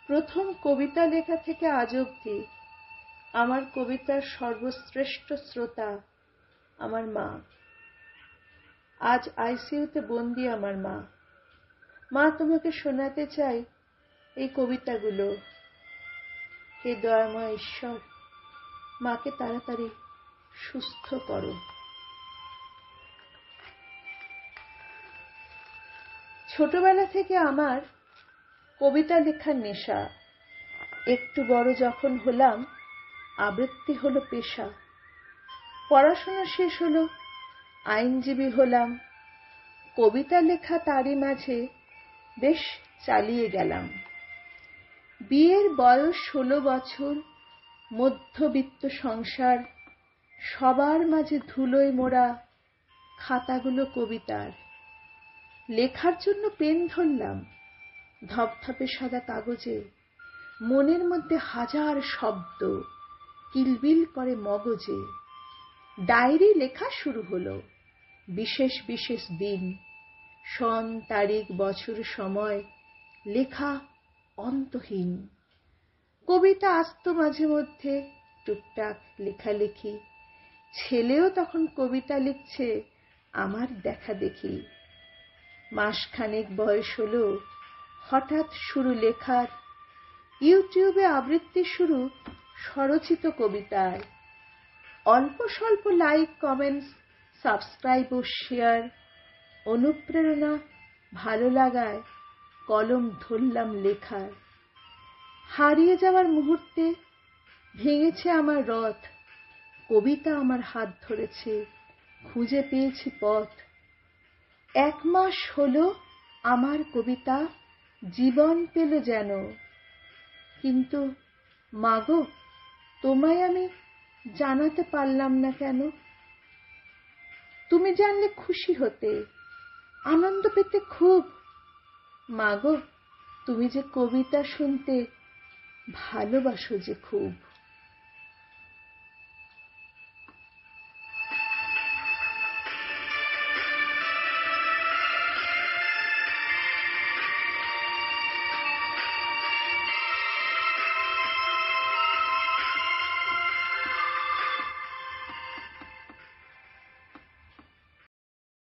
প্রথম কবিতা লেখা থেকে আজ অবধি আমার কবিতার সর্বশ্রেষ্ঠ শ্রোতা আমার মা। আজ আইসিইউতে বন্দী আমার মা। মা, তোমাকে শোনাতে চাই এই কবিতাগুলো। হে দয়াময় ঈশ্বর, মাকে তাড়াতাড়ি সুস্থ করো। ছোটবেলা থেকে আমার কবিতা লেখার নেশা। একটু বড় যখন হলাম, আবৃত্তি হলো পেশা। পড়াশোনা শেষ হলো, আইনজীবী হলাম। কবিতা লেখা তারই মাঝে বেশ চালিয়ে গেলাম। বিয়ের বয়স 16 বছর, মধ্যবিত্ত সংসার, সবার মাঝে ধুলোয় মোড়া খাতাগুলো কবিতার। লেখার জন্য পেন ধরলাম, ধপধপে সাদা কাগজে। মনের মধ্যে হাজার শব্দ কিলবিল করে মগজে। ডায়েরি লেখা শুরু হলো, বিশেষ বিশেষ দিন, সন, তারিখ, বছর, সময়, লেখা অন্তহীন। কবিতা আসতো মাঝে মধ্যে, টুকটাক লেখালেখি। ছেলেও তখন কবিতা লিখছে আমার দেখা দেখি। মাসখানেক বয়স হলো, হঠাৎ শুরু লেখার। ইউটিউবে আবৃত্তি শুরু স্বরচিত কবিতায়। অল্প স্বল্প লাইক, কমেন্টস, সাবস্ক্রাইব ও শেয়ার। অনুপ্রেরণা, ভালো লাগায় কলম ধরলাম লেখার। হারিয়ে যাওয়ার মুহূর্তে ভেঙেছে আমার রথ। কবিতা আমার হাত ধরেছে, খুঁজে পেয়েছি পথ। 1 মাস হলো আমার কবিতা জীবন পেল যেন। কিন্তু মাগো, তোমায় আমি জানাতে পারলাম না কেন। তুমি জানলে খুশি হতে, আনন্দ পেতে খুব। মাগো, তুমি যে কবিতা শুনতে ভালোবাসো যে খুব।